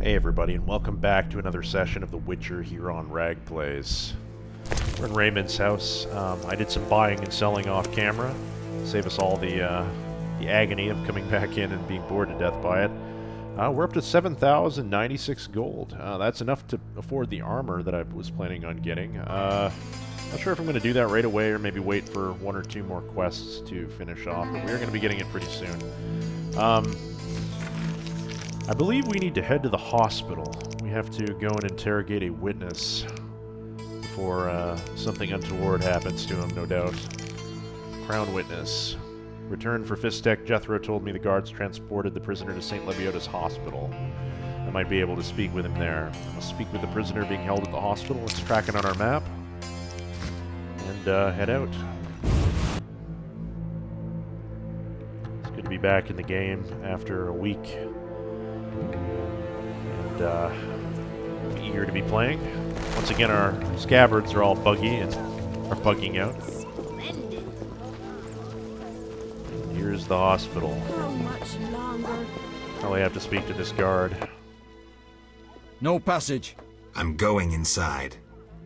Hey everybody, and welcome back to another session of The Witcher here on Ragplays. We're in Raymond's house. I did some buying and selling off camera, save us all the agony of coming back in and being bored to death by it. We're up to 7,096 gold. That's enough to afford the armor that I was planning on getting. Not sure if I'm going to do that right away or maybe wait for one or two more quests to finish off, but we're going to be getting it pretty soon. I believe we need to head to the hospital. We have to go and interrogate a witness before something untoward happens to him, no doubt. Crown witness. Returned for Fistek, Jethro told me the guards transported the prisoner to Saint Lebioda's hospital. I might be able to speak with him there. I'll speak with the prisoner being held at the hospital. Let's track it on our map. And head out. It's good to be back in the game after a week. And I'm eager to be playing. Once again, our scabbards are all buggy and are bugging out. And here's the hospital. How much longer? Probably have to speak to this guard. No passage. I'm going inside.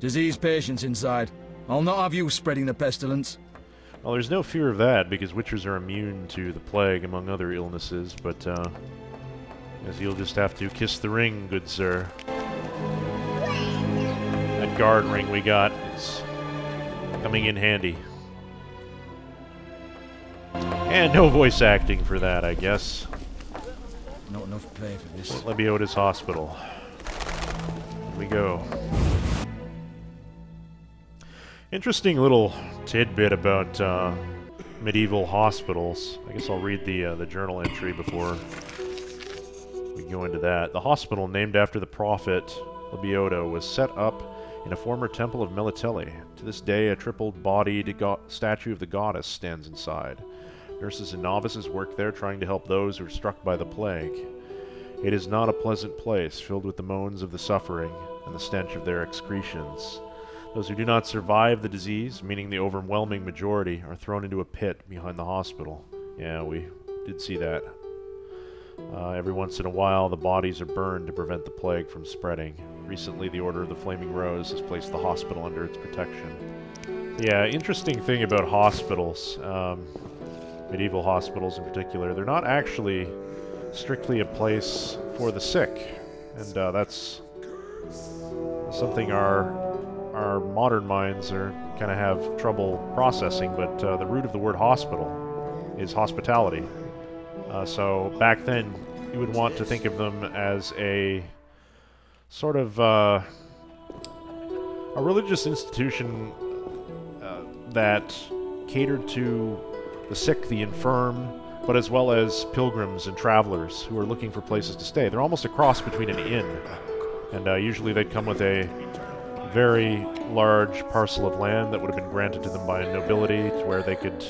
Diseased patients inside. I'll not have you spreading the pestilence. Well, there's no fear of that, because Witchers are immune to the plague, among other illnesses, but, as you'll just have to kiss the ring, good sir. That guard ring we got is coming in handy. And no voice acting for that, I guess. Not enough pay for this. Lebioda's hospital. Here we go. Interesting little tidbit about medieval hospitals. I guess I'll read the journal entry before we go into that. The hospital, named after the prophet Lebioda, was set up in a former temple of Melitele. To this day, a triple-bodied statue of the goddess stands inside. Nurses and novices work there, trying to help those who are struck by the plague. It is not a pleasant place, filled with the moans of the suffering and the stench of their excretions. Those who do not survive the disease, meaning the overwhelming majority, are thrown into a pit behind the hospital. Yeah, we did see that. Every once in a while, the bodies are burned to prevent the plague from spreading. Recently, the Order of the Flaming Rose has placed the hospital under its protection. Yeah, interesting thing about hospitals, medieval hospitals in particular, they're not actually strictly a place for the sick, and that's something our modern minds are kind of have trouble processing, but the root of the word hospital is hospitality. So back then, you would want to think of them as a sort of a religious institution that catered to the sick, the infirm, but as well as pilgrims and travelers who are looking for places to stay. They're almost a cross between an inn, and usually they'd come with a very large parcel of land that would have been granted to them by nobility, to where they could,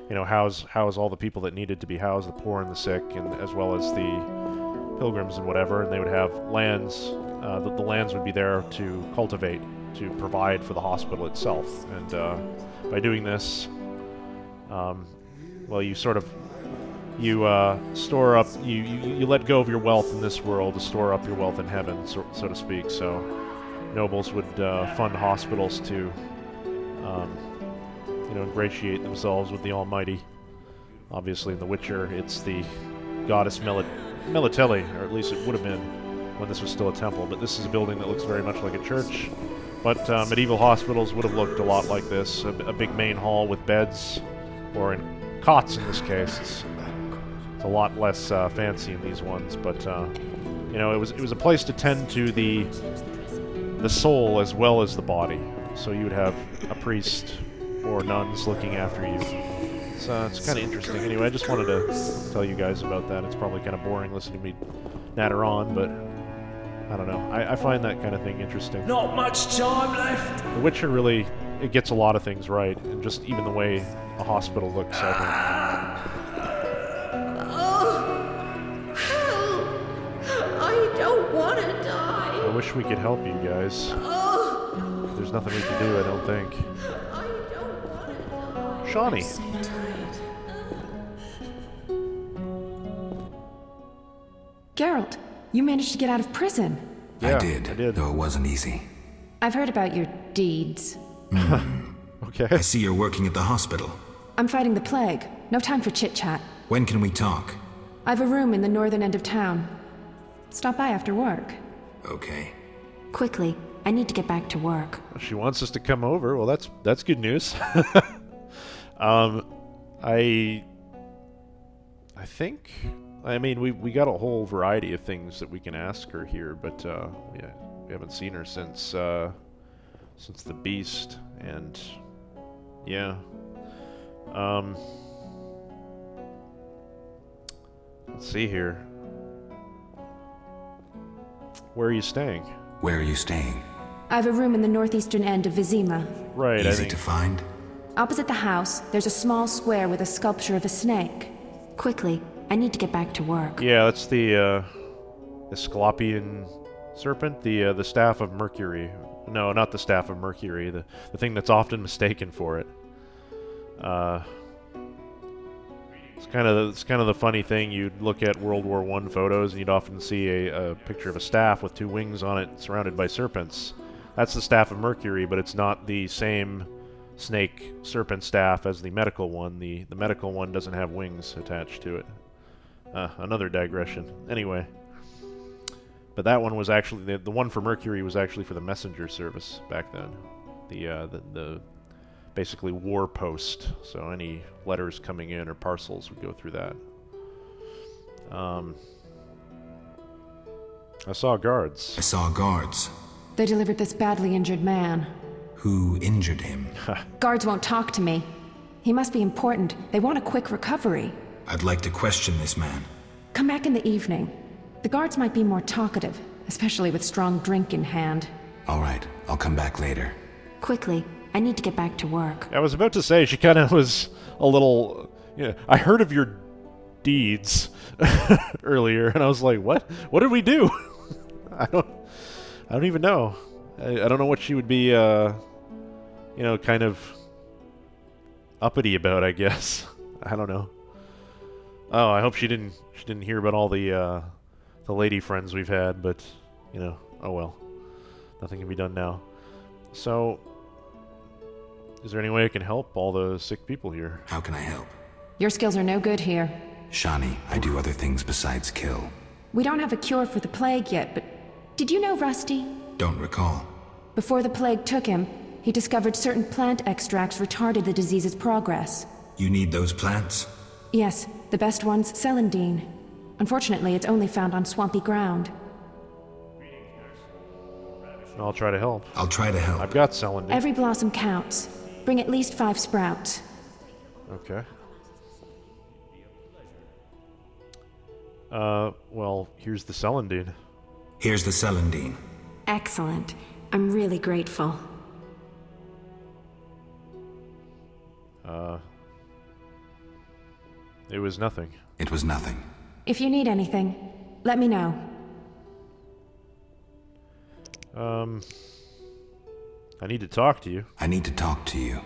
you know, house all the people that needed to be housed, the poor and the sick, and as well as the pilgrims and whatever. And they would have lands. The lands would be there to cultivate, to provide for the hospital itself. And by doing this, well, you sort of store up, you let go of your wealth in this world to store up your wealth in heaven, so to speak. So nobles would fund hospitals to, ingratiate themselves with the Almighty. Obviously, in The Witcher, it's the goddess Melitele, or at least it would have been when this was still a temple. But this is a building that looks very much like a church. But medieval hospitals would have looked a lot like this: a big main hall with beds, or in cots in this case. It's a lot less fancy in these ones, but it was a place to tend to the soul as well as the body. So you would have a priest or nuns looking after you. It's kind of interesting. Anyway, I just wanted to tell you guys about that. It's probably kind of boring listening to me natter on, but I don't know. I find that kind of thing interesting. Not much time left. The Witcher really, it gets a lot of things right, and just even the way a hospital looks, I think. I don't want to die. I wish we could help you guys. There's nothing we can do, I don't think. I don't want to die. Shani. So tired. Geralt, You managed to get out of prison. Yeah, I did, though it wasn't easy. I've heard about your deeds. Okay. I see you're working at the hospital. I'm fighting the plague. No time for chit-chat. When can we talk? I've a room in the northern end of town. Stop by after work. Okay. Quickly, I need to get back to work. She wants us to come over. Well, that's good news. I think, I mean, we got a whole variety of things that we can ask her here, but yeah, we haven't seen her since the Beast, and yeah. Let's see here. Where are you staying? Where are you staying? I have a room in the northeastern end of Vizima. Right, I Easy think. to find? Opposite the house, there's a small square with a sculpture of a snake. Quickly, I need to get back to work. Yeah, that's the Asclepian serpent, the staff of Mercury. No, not the staff of Mercury. The thing that's often mistaken for it. It's kind of the funny thing. You'd look at World War I photos, and you'd often see a picture of a staff with two wings on it, surrounded by serpents. That's the staff of Mercury, but it's not the same snake serpent staff as the medical one. The medical one doesn't have wings attached to it. Another digression. Anyway, but that one was actually the one for Mercury was actually for the messenger service back then. The basically war post. So any letters coming in or parcels would go through that. I saw guards. I saw guards. They delivered this badly injured man. Who injured him? Guards won't talk to me. He must be important. They want a quick recovery. I'd like to question this man. Come back in the evening. The guards might be more talkative, especially with strong drink in hand. All right, I'll come back later. Quickly, I need to get back to work. I was about to say, she kind of was a little... Yeah, I heard of your deeds earlier, and I was like, what? What did we do? I don't even know. I don't know what she would be, kind of uppity about, I guess. I don't know. Oh, I hope she didn't hear about all the lady friends we've had, but, oh well. Nothing can be done now. So, is there any way I can help all the sick people here? How can I help? Your skills are no good here. Shani, I do other things besides kill. We don't have a cure for the plague yet, but did you know Rusty? Don't recall. Before the plague took him, he discovered certain plant extracts retarded the disease's progress. You need those plants? Yes, the best one's celandine. Unfortunately, it's only found on swampy ground. I'll try to help. I'll try to help. I've got celandine. Every blossom counts. Bring at least 5 sprouts. Okay. Well, here's the celandine. Here's the celandine. Excellent. I'm really grateful. It was nothing. It was nothing. If you need anything, let me know. I need to talk to you. I need to talk to you.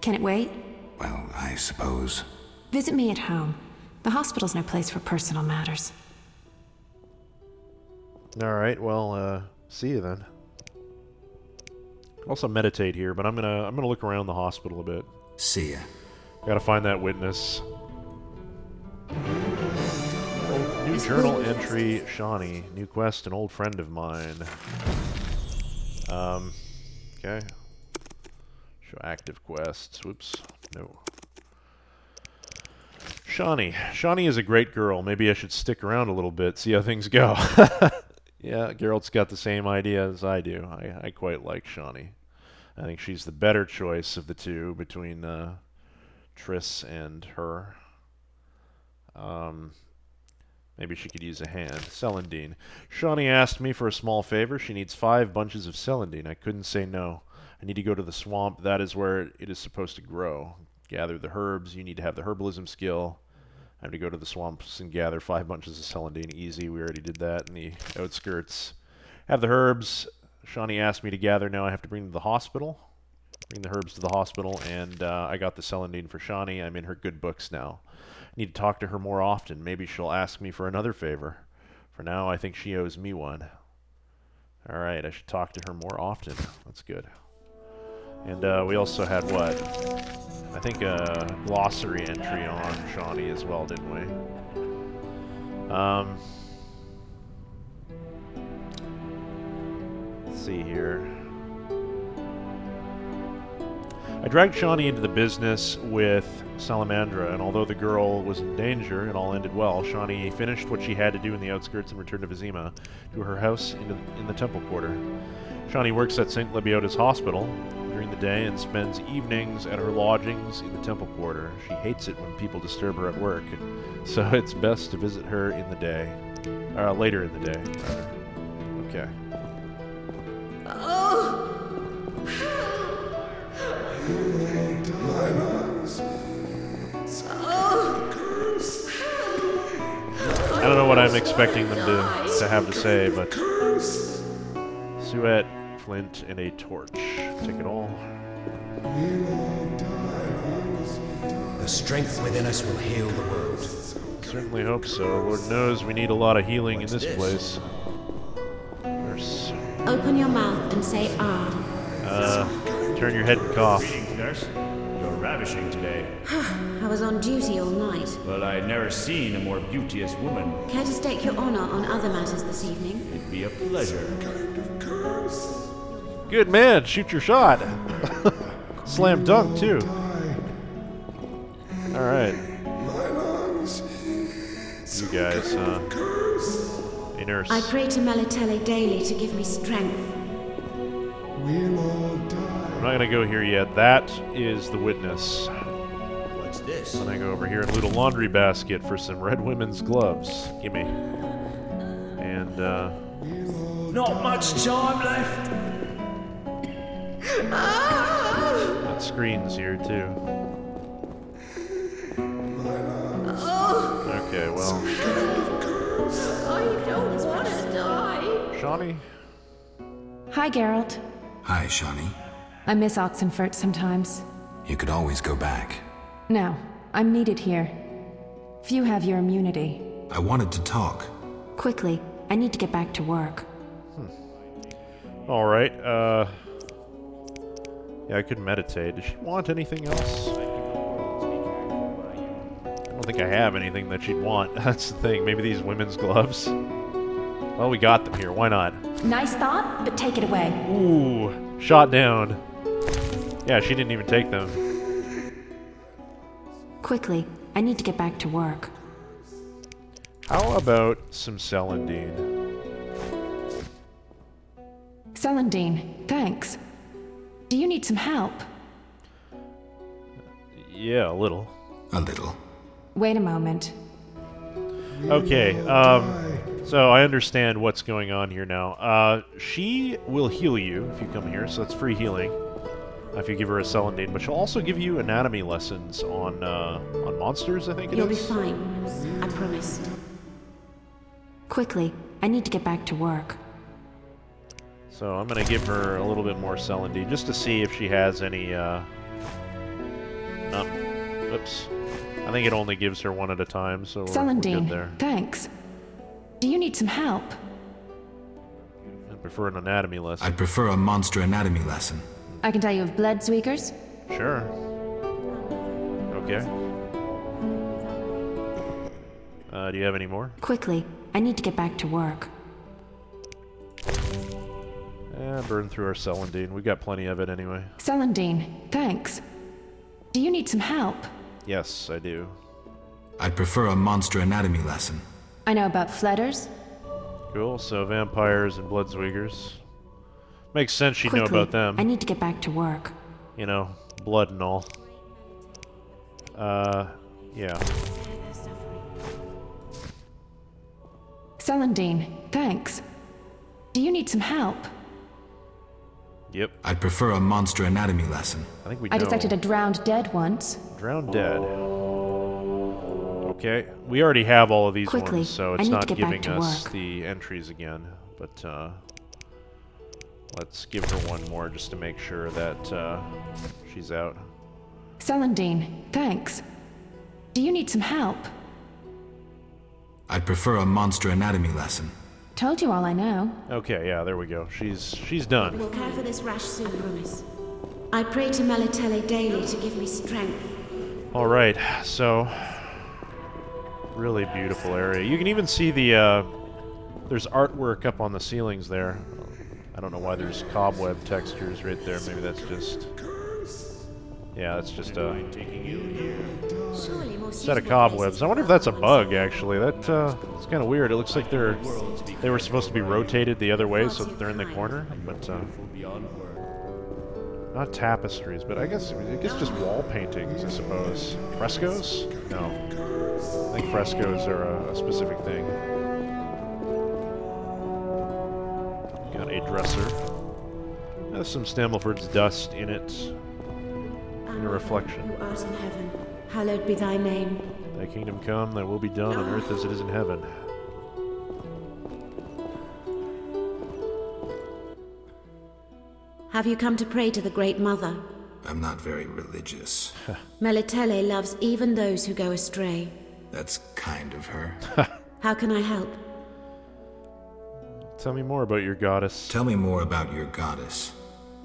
Can it wait? Well, I suppose. Visit me at home. The hospital's no place for personal matters. Alright, well, see you then. Also meditate here, but I'm gonna look around the hospital a bit. See ya. Gotta find that witness. New journal entry, Shani. New quest, an old friend of mine. Okay. Show active quests. Whoops. No. Shani. Shani is a great girl. Maybe I should stick around a little bit, see how things go. Yeah, Geralt's got the same idea as I do. I quite like Shani. I think she's the better choice of the two between Triss and her. Maybe she could use a hand. Celandine. Shani asked me for a small favor. She needs 5 bunches of celandine. I couldn't say no. I need to go to the swamp. That is where it is supposed to grow. Gather the herbs. You need to have the herbalism skill. I have to go to the swamps and gather 5 bunches of celandine. Easy. We already did that in the outskirts. Have the herbs. Shani asked me to gather. Now I have to bring them to the hospital. Bring the herbs to the hospital. And I got the celandine for Shani. I'm in her good books now. Need to talk to her more often. Maybe she'll ask me for another favor. For now, I think she owes me one. Alright, I should talk to her more often. That's good. And we also had what? I think a glossary entry on Shani as well, didn't we? Let's see here. I dragged Shani into the business with Salamandra, and although the girl was in danger, it all ended well. Shani finished what she had to do in the outskirts and returned to Vizima, to her house in the Temple Quarter. Shani works at Saint Lebioda's hospital during the day and spends evenings at her lodgings in the Temple Quarter. She hates it when people disturb her at work, so it's best to visit her in the day. Later in the day, rather. Okay. I don't know what I'm expecting them to have to say, but Suet, flint, and a torch. Take it all. The strength within us will heal the world. Certainly hope so. Lord knows we need a lot of healing in this place. Nurse. Open your mouth and say ah. Turn your head and cough. Greetings, nurse. You're ravishing today. I was on duty all night. Well, I'd never seen a more beauteous woman. Care to stake your honor on other matters this evening? It'd be a pleasure. Good man, shoot your shot. Slam dunk, too. Alright. You guys, Hey, nurse. I pray to Melitele daily to give me strength. I'm not gonna go here yet. That is the witness. What's this? Then I go over here and loot a laundry basket for some red women's gloves. Gimme. And, Not much time left. got screens here, too. Okay, well. I don't want to die. Shani? Hi, Geralt. Hi, Shani. I miss Oxenfurt sometimes. You could always go back. No, I'm needed here. Few have your immunity. I wanted to talk. Quickly, I need to get back to work. Alright, yeah, I could meditate. Does she want anything else? I don't think I have anything that she'd want. That's the thing. Maybe these women's gloves? Well, we got them here. Why not? Nice thought, but take it away. Ooh, shot down. Yeah, she didn't even take them. Quickly, I need to get back to work. How about some Celandine? Celandine, thanks. Do you need some help? Yeah, a little. A little. Wait a moment. Okay, so I understand what's going on here now. She will heal you if you come here, so that's free healing if you give her a Celandine, but she'll also give you anatomy lessons on monsters, I think it You'll be is. fine. I promise. Quickly, I need to get back to work. So I'm going to give her a little bit more Celandine just to see if she has any, oops. I think it only gives her one at a time, so we're good there. Celandine, thanks. Do you need some help? I prefer an anatomy lesson. I'd prefer a monster anatomy lesson. I can tell you of Bloodsweakers. Sure. Okay. Do you have any more? Quickly, I need to get back to work. Burn through our Celandine. We got plenty of it anyway. Celandine, thanks. Do you need some help? Yes, I do. I'd prefer a monster anatomy lesson. I know about Fledders. Cool, so vampires and Bloodsweakers. Makes sense she'd Quickly, know about them. I need to get back to work. You know, blood and all. Yeah. Celandine, thanks. Do you need some help? Yep. I'd prefer a monster anatomy lesson. I think we know. I detected a drowned dead once. Drowned dead. Okay. We already have all of these Quickly, ones, so I it's need to not get back giving to us work. the entries again. But, let's give her one more just to make sure that, she's out. Celandine, thanks. Do you need some help? I'd prefer a monster anatomy lesson. Told you all I know. Okay, yeah, there we go. She's done. We'll care for this rash soon, I promise. I pray to Melitele daily to give me strength. All right, so really beautiful area. You can even see the there's artwork up on the ceilings there. I don't know why there's cobweb textures right there. Maybe that's just that's just a set of cobwebs. I wonder if that's a bug actually. It's kind of weird. It looks like they were supposed to be rotated the other way so that they're in the corner, but not tapestries, but I guess just wall paintings, I suppose. Frescoes? No. I think frescoes are a specific thing. Got a dresser. There's some Stammelford's dust in it. In a reflection. Who art in heaven, hallowed be thy name. Thy kingdom come, thy will be done on earth as it is in heaven. Have you come to pray to the Great Mother? I'm not very religious. Melitele loves even those who go astray. That's kind of her. How can I help? Tell me more about your goddess. Tell me more about your goddess.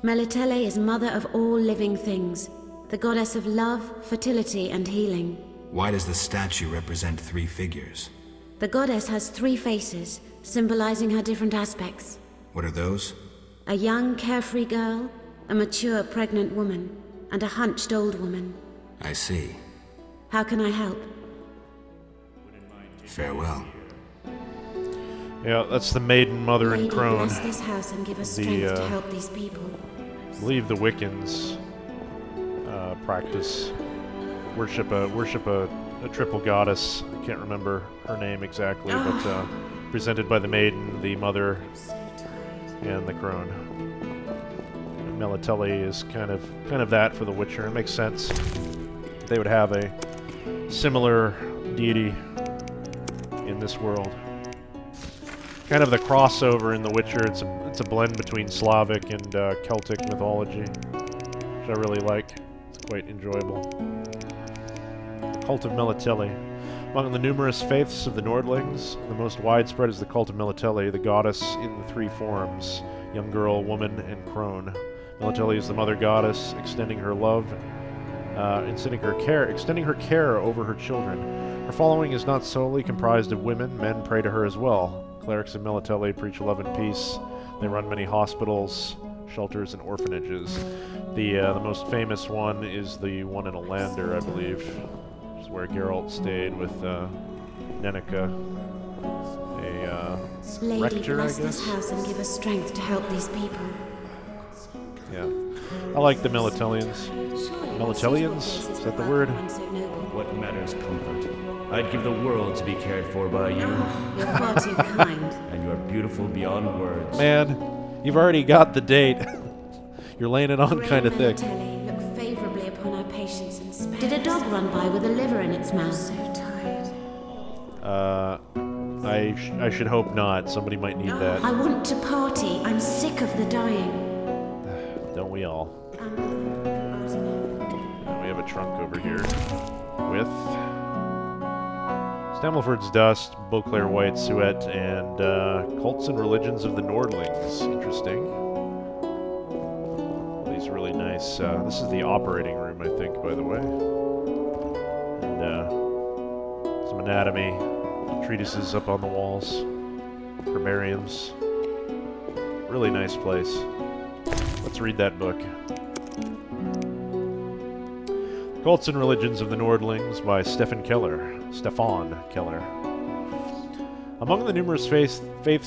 Melitele is mother of all living things, the goddess of love, fertility, and healing. Why does the statue represent 3 figures? The goddess has 3 faces, symbolizing her different aspects. What are those? A young, carefree girl, a mature, pregnant woman, and a hunched old woman. I see. How can I help? Farewell. Yeah, that's the Maiden, Mother, and Lady, Crone. bless this house and give us strength to help these people. I believe the Wiccans practice worship a triple goddess. I can't remember her name exactly, but presented by the Maiden, the Mother, and the Crone. Melitele is kind of that for the Witcher. It makes sense. They would have a similar deity in this world. Kind of the crossover in The Witcher. It's a blend between Slavic and Celtic mythology, which I really like. It's quite enjoyable. The cult of Melitele. Among the numerous faiths of the Nordlings, the most widespread is the cult of Melitele, the goddess in the 3 forms: young girl, woman, and crone. Melitele is the mother goddess, extending her love, extending her care over her children. Her following is not solely comprised of women. Men pray to her as well. Clerics of Melitele preach love and peace. They run many hospitals, shelters, and orphanages. The most famous one is the one in Alander, I believe, which is where Geralt stayed with Neneka, a Lady, rector, I bless guess? this house and give us strength to help these people. Yeah. I like the Melitelians. Melitelians? Is that the word? What matters comfort? I'd give the world to be cared for by you, You're far too kind. and you are beautiful beyond words. Man, you've already got the date. You're laying it on Pray, kind of thick. Melitele, look favorably upon our patience and spare. Did a dog run by with a liver in its mouth? So tired. I should hope not. Somebody might need that. I want to party. I'm sick of the dying. Don't we all? We have a trunk over here with Stammelford's Dust, Beauclair White, Suet, and Cults and Religions of the Nordlings. Interesting. These really nice. This is the operating room, I think, by the way. And some anatomy treatises up on the walls. Herbariums. Really nice place. Let's read that book. Cults and Religions of the Nordlings by Stefan Keller. Among the numerous faiths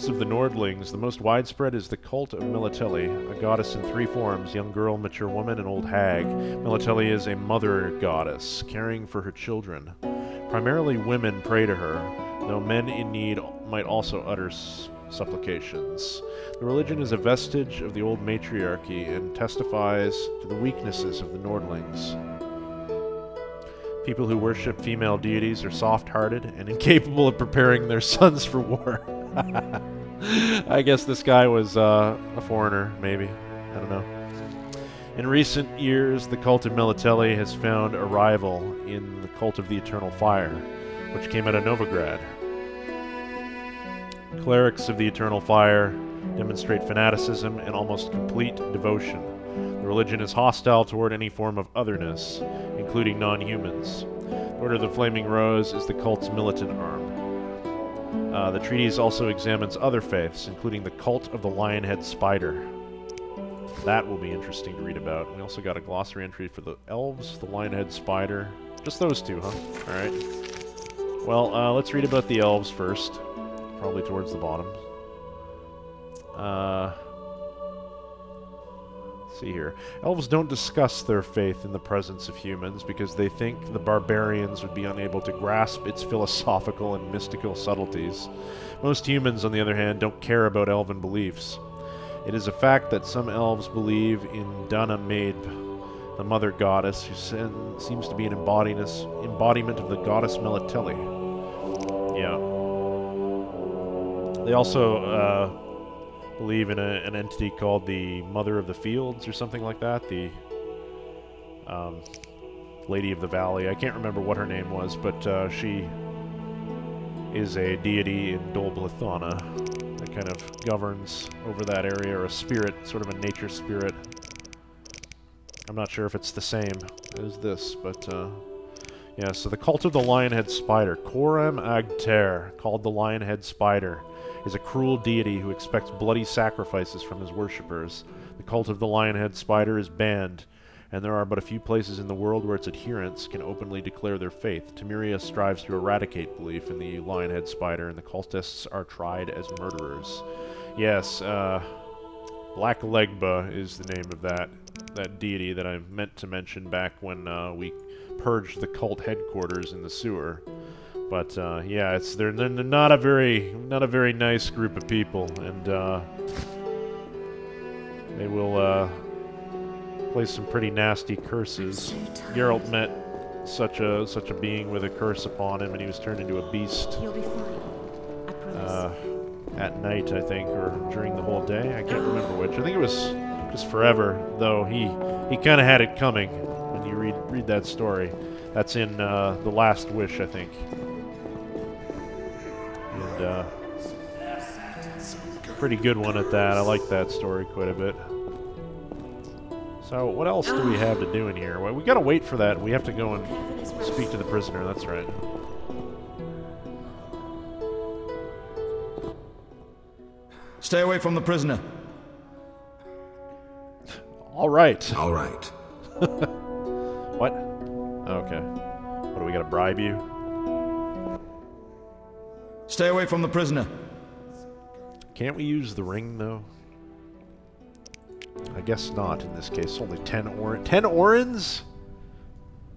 of the Nordlings, the most widespread is the cult of Melitele, a goddess in 3 forms: young girl, mature woman, and old hag. Melitele is a mother goddess, caring for her children. Primarily women pray to her, though men in need might also utter supplications. The religion is a vestige of the old matriarchy and testifies to the weaknesses of the Nordlings. People who worship female deities are soft-hearted and incapable of preparing their sons for war. I guess this guy was a foreigner, maybe. I don't know. In recent years, the cult of Melitele has found a rival in the cult of the Eternal Fire, which came out of Novigrad. Clerics of the Eternal Fire demonstrate fanaticism and almost complete devotion. The religion is hostile toward any form of otherness, including non-humans. The Order of the Flaming Rose is the cult's militant arm. The treatise also examines other faiths, including the cult of the Lionhead Spider. That will be interesting to read about. We also got a glossary entry for the elves, the Lionhead Spider. Just those two, huh? Alright. Well, let's read about the elves first. Probably towards the bottom. Let's see here. Elves don't discuss their faith in the presence of humans because they think the barbarians would be unable to grasp its philosophical and mystical subtleties. Most humans, on the other hand, don't care about elven beliefs. It is a fact that some elves believe in Dana Maid, the mother goddess, who seems to be an embodiment of the goddess Melitele. Yeah. They also believe in an entity called the Mother of the Fields or something like that. The Lady of the Valley. I can't remember what her name was, but she is a deity in Dol Blithana that kind of governs over that area, or a spirit, sort of a nature spirit. I'm not sure if it's the same as this, but yeah, so the cult of the Lionhead Spider, Korem Agter, called the Lionhead Spider, is a cruel deity who expects bloody sacrifices from his worshippers. The cult of the Lionhead Spider is banned, and there are but a few places in the world where its adherents can openly declare their faith. Temeria strives to eradicate belief in the Lionhead Spider, and the cultists are tried as murderers. Yes, Black Legba is the name of that deity that I meant to mention back when we purged the cult headquarters in the sewer. But yeah, they're not a very nice group of people, and they will play some pretty nasty curses. Geralt met such a being with a curse upon him, and he was turned into a beast. You'll be fine. I promise. At night, I think, or during the whole day. I can't remember which. I think it was just forever, though. He kind of had it coming when you read that story. That's in The Last Wish, I think. And pretty good one at that. I like that story quite a bit. So what else do we have to do in here? Well, we gotta wait for that. We have to go and speak to the prisoner. That's right. Stay away from the prisoner. All right. All right. What? Okay. What, do we gotta bribe you? Stay away from the prisoner. Can't we use the ring, though? I guess not in this case. Only 10 orans?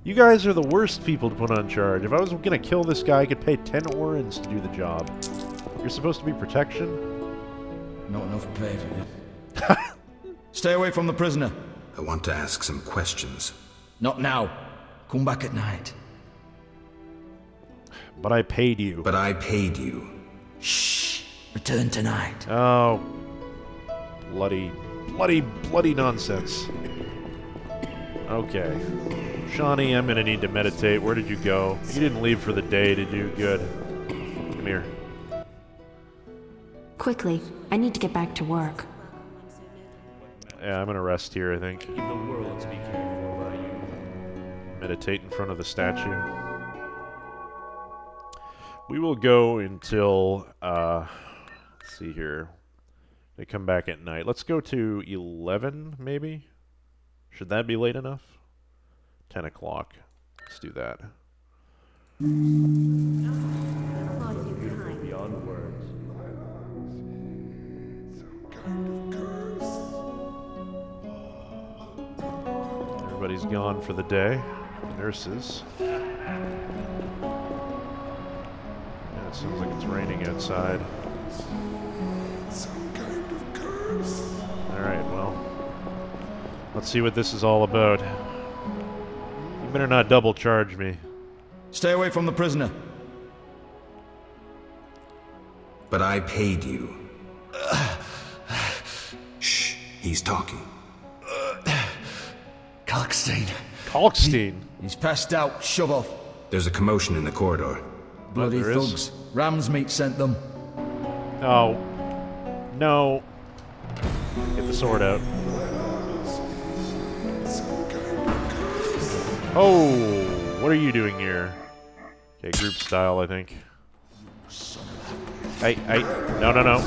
You guys are the worst people to put on charge. If I was gonna kill this guy, I could pay 10 orans to do the job. You're supposed to be protection? Not enough pay for this. Stay away from the prisoner. I want to ask some questions. Not now. Come back at night. But I paid you. But I paid you. Shh. Return tonight. Oh. Bloody nonsense. Okay. Shani, I'm gonna need to meditate. Where did you go? You didn't leave for the day, did you? Good. Come here. Quickly, I need to get back to work. Yeah, I'm gonna rest here, I think. Give the world to be cared for by you. Meditate in front of the statue. We will go until, let's see here. They come back at night. Let's go to 11, maybe? Should that be late enough? 10 o'clock. Let's do that. Beyond words. Everybody's gone for the day. Nurses. Yeah, it sounds like it's raining outside. Alright, well. Let's see what this is all about. You better not double charge me. Stay away from the prisoner. But I paid you. Shh, he's talking. Kalkstein. Kalkstein? He's passed out. Shove off. There's a commotion in the corridor. Bloody there is? thugs. Ramsmeat sent them. Oh. No. Get the sword out. Oh! What are you doing here? Okay, group style, I think. Hey, hey. No, no, no.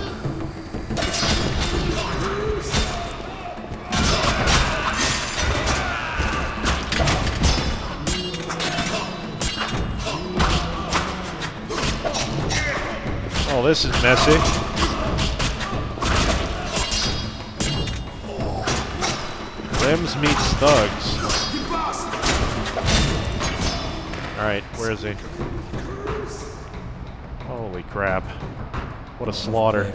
Oh, this is messy. Ramsmeat's thugs. Alright, where is he? Holy crap. What a slaughter.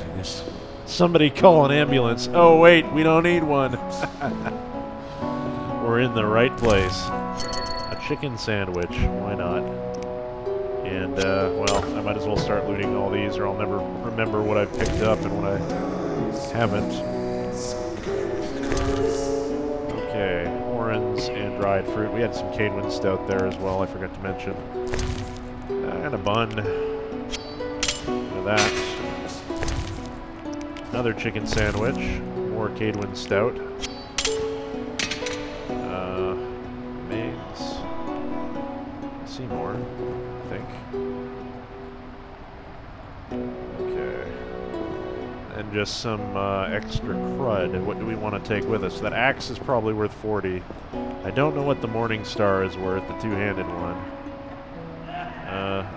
Somebody call an ambulance. Oh wait, we don't need one. We're in the right place. A chicken sandwich, why not? And, well, I might as well start looting all these or I'll never remember what I've picked up and what I haven't. Okay, orange and dried fruit. We had some Cadewind Stout there as well, I forgot to mention. And a bun. Look at that. Another chicken sandwich. More Cadewind Stout. Maids. I see more, I think. Okay. And just some extra crud. What do we want to take with us? That axe is probably worth 40. I don't know what the Morning Star is worth, the two-handed one.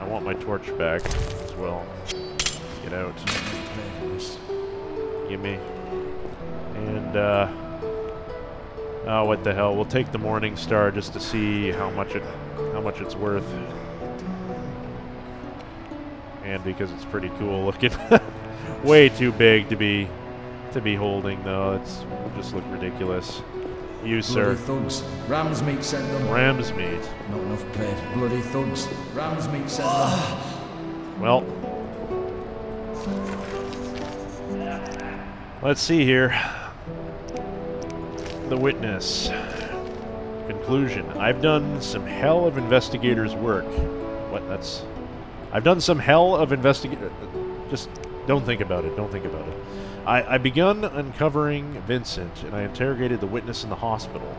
I want my torch back as well. Get out. Gimme. And, oh, what the hell. We'll take the Morning Star just to see how much it's worth. And because it's pretty cool looking. Way too big to be holding, though. It'll just look ridiculous. You, sir. Bloody thugs. Ramsmeat sent them. Ramsmeat. Not enough pay for bloody thugs. Ramsmeat sent them. Well. Let's see here. The witness. Conclusion. I've done some hell of investigators' work. What? That's... I've done some hell of just don't think about it. Don't think about it. I begun uncovering Vincent, and I interrogated the witness in the hospital.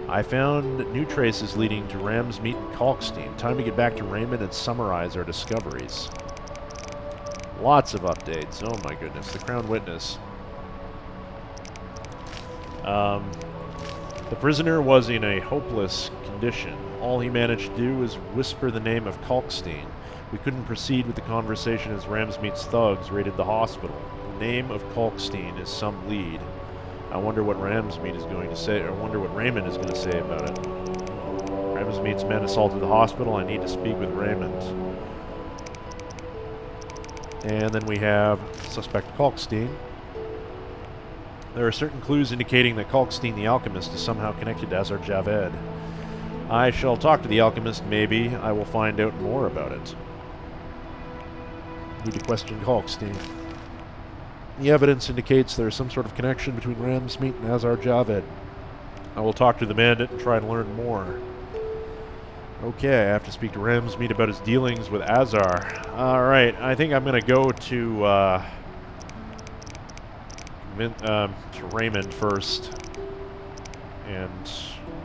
I found new traces leading to Ramsmeat and Kalkstein. Time to get back to Raymond and summarize our discoveries. Lots of updates. Oh my goodness. The Crown Witness. The prisoner was in a hopeless condition. All he managed to do was whisper the name of Kalkstein. We couldn't proceed with the conversation as Ramsmeat's thugs raided the hospital. The name of Kalkstein is some lead. I wonder what Ramsmeat is going to say, or I wonder what Raymond is going to say about it. Ramsmeat's men assaulted the hospital. I need to speak with Raymond. And then we have suspect Kalkstein. There are certain clues indicating that Kalkstein the alchemist is somehow connected to RotWW. I shall talk to the alchemist, maybe. I will find out more about it. Need to question Kalkstein. The evidence indicates there is some sort of connection between Ramsmeat and RotWW. I will talk to the bandit and try to learn more. Okay, I have to speak to Ramsmeat about his dealings with Azar. Alright, I think I'm going to go to Raymond first. And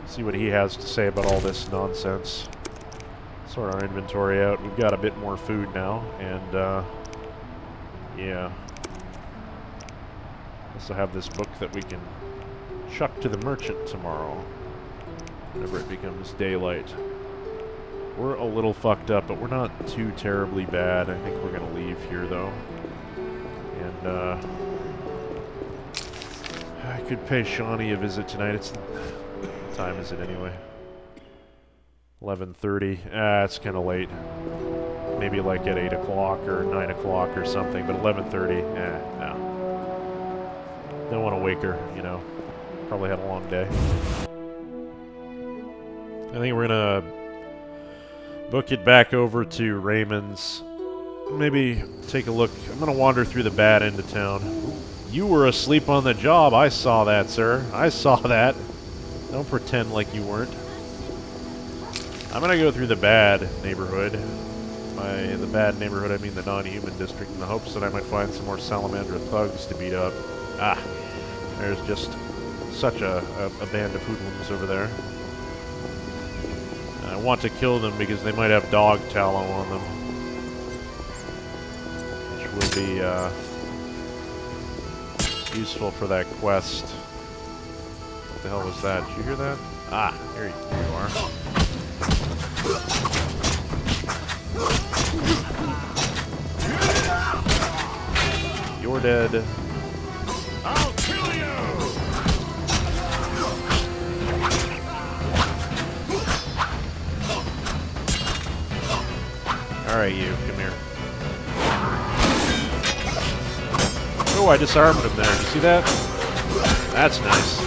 see what he has to say about all this nonsense. Sort our inventory out. We've got a bit more food now, and yeah. Also have this book that we can chuck to the merchant tomorrow, whenever it becomes daylight. We're a little fucked up, but we're not too terribly bad. I think we're gonna leave here, though. And I could pay Shani a visit tonight. What time is it anyway? 11:30. It's kind of late. Maybe like at 8 o'clock or 9 o'clock or something, but 11:30, no. Don't want to wake her, you know. Probably had a long day. I think we're gonna book it back over to Raymond's. Maybe take a look. I'm gonna wander through the bad end of town. You were asleep on the job. I saw that, sir. I saw that. Don't pretend like you weren't. I'm gonna go through the bad neighborhood. By the bad neighborhood, I mean the non-human district, in the hopes that I might find some more salamander thugs to beat up. Ah, there's just such a band of hoodlums over there. I want to kill them because they might have dog tallow on them. Which will be useful for that quest. What the hell was that? Did you hear that? Ah, here you are. You're dead. I'll kill you! Alright, you. Come here. Oh, I disarmed him there. You see that? That's nice.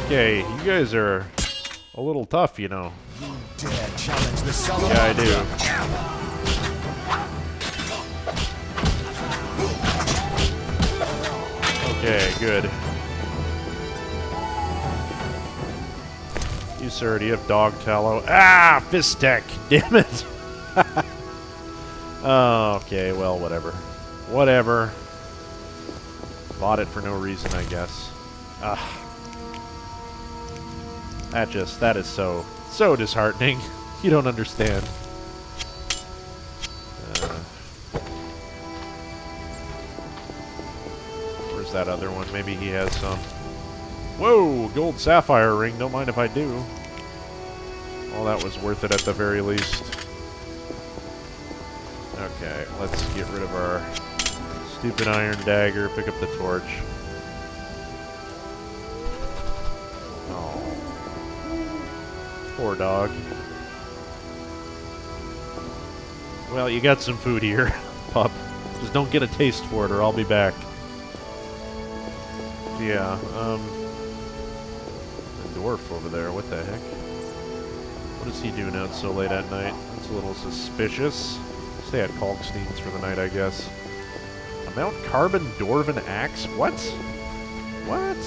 Okay, you guys are a little tough, you know. Dare challenge the salamander. Yeah, I do. Okay, good. You, sir, do you have dog tallow? Ah! Fist tech! Damn it! Oh, okay, well, whatever. Whatever. Bought it for no reason, I guess. Ah. That is so disheartening. You don't understand. Where's that other one? Maybe he has some. Whoa! Gold sapphire ring. Don't mind if I do. Well, that was worth it at the very least. Okay, let's get rid of our stupid iron dagger. Pick up the torch. Oh. Poor dog. Well, you got some food here, pup. Just don't get a taste for it or I'll be back. Yeah, the dwarf over there, what the heck? What is he doing out so late at night? That's a little suspicious. Stay at Kalkstein's for the night, I guess. A Mount Carbon Dwarven Axe? What? What?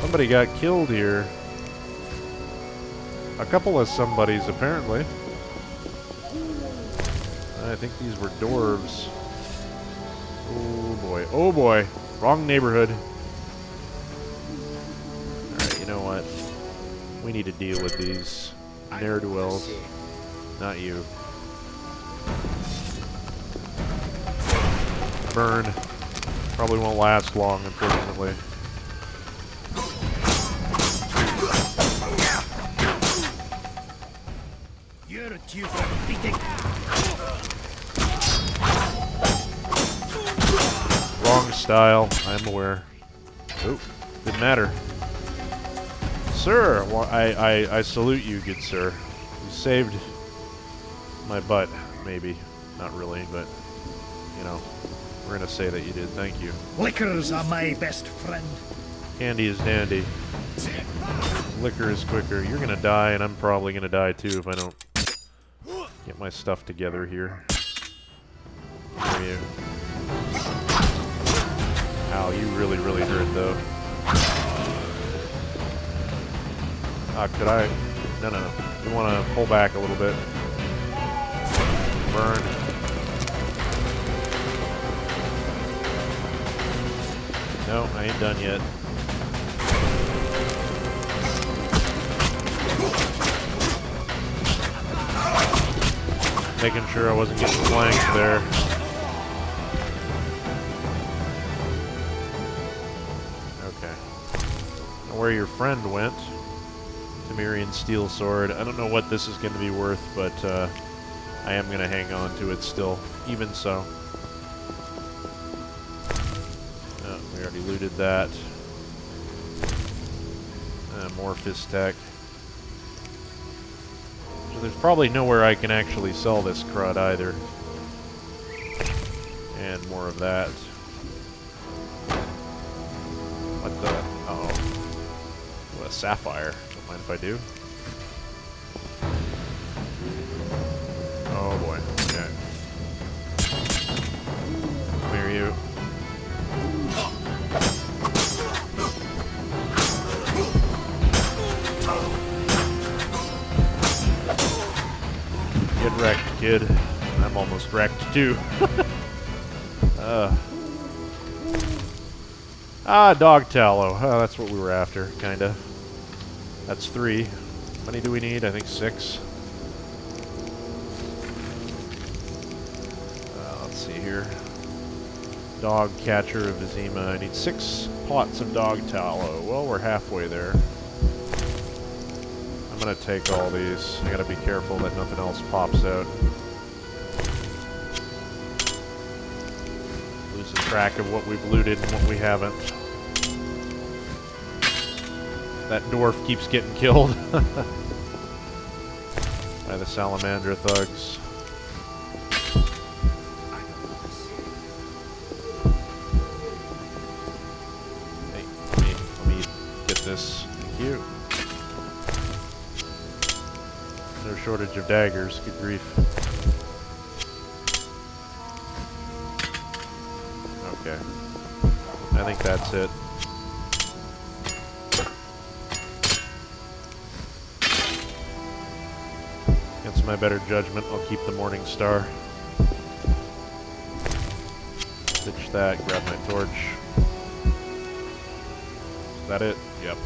Somebody got killed here. A couple of somebodies, apparently. I think these were dwarves. Oh boy. Oh boy. Wrong neighborhood. Alright, you know what? We need to deal with these ne'er-do-wells. Not you. Burn. Probably won't last long, unfortunately. You're due for a beating. Wrong style, I'm aware. Oh, didn't matter. Sir, well, I salute you, good sir. You saved my butt, maybe. Not really, but, you know, we're gonna say that you did. Thank you. Liquors are my best friend. Candy is dandy. Liquor is quicker. You're gonna die, and I'm probably gonna die too if I don't get my stuff together here. Where are you? Ow, you really, really hurt, though. Could I? No, no, no. You want to pull back a little bit. Burn. No, I ain't done yet. Making sure I wasn't getting flanked there. Okay. Where your friend went. Temerian steel sword. I don't know what this is going to be worth, but I am going to hang on to it still. Even so. Oh, we already looted that. More fist tech. So there's probably nowhere I can actually sell this crud either. And more of that. What the? Uh-oh. What a sapphire. Don't mind if I do. Oh boy. Okay. Come here, you. I'm almost wrecked, too. Dog tallow. Oh, that's what we were after, kinda. That's 3. How many do we need? I think 6. Let's see here. Dog catcher of Vizima. I need 6 pots of dog tallow. Well, we're halfway there. I'm gonna take all these. I gotta be careful that nothing else pops out. Losing track of what we've looted and what we haven't. That dwarf keeps getting killed by the salamander thugs. Hey, let me get this. Thank you. No shortage of daggers. Good grief. Okay. I think that's it. Against my better judgment, I'll keep the Morning Star. Ditch that, grab my torch. Is that it? Yep.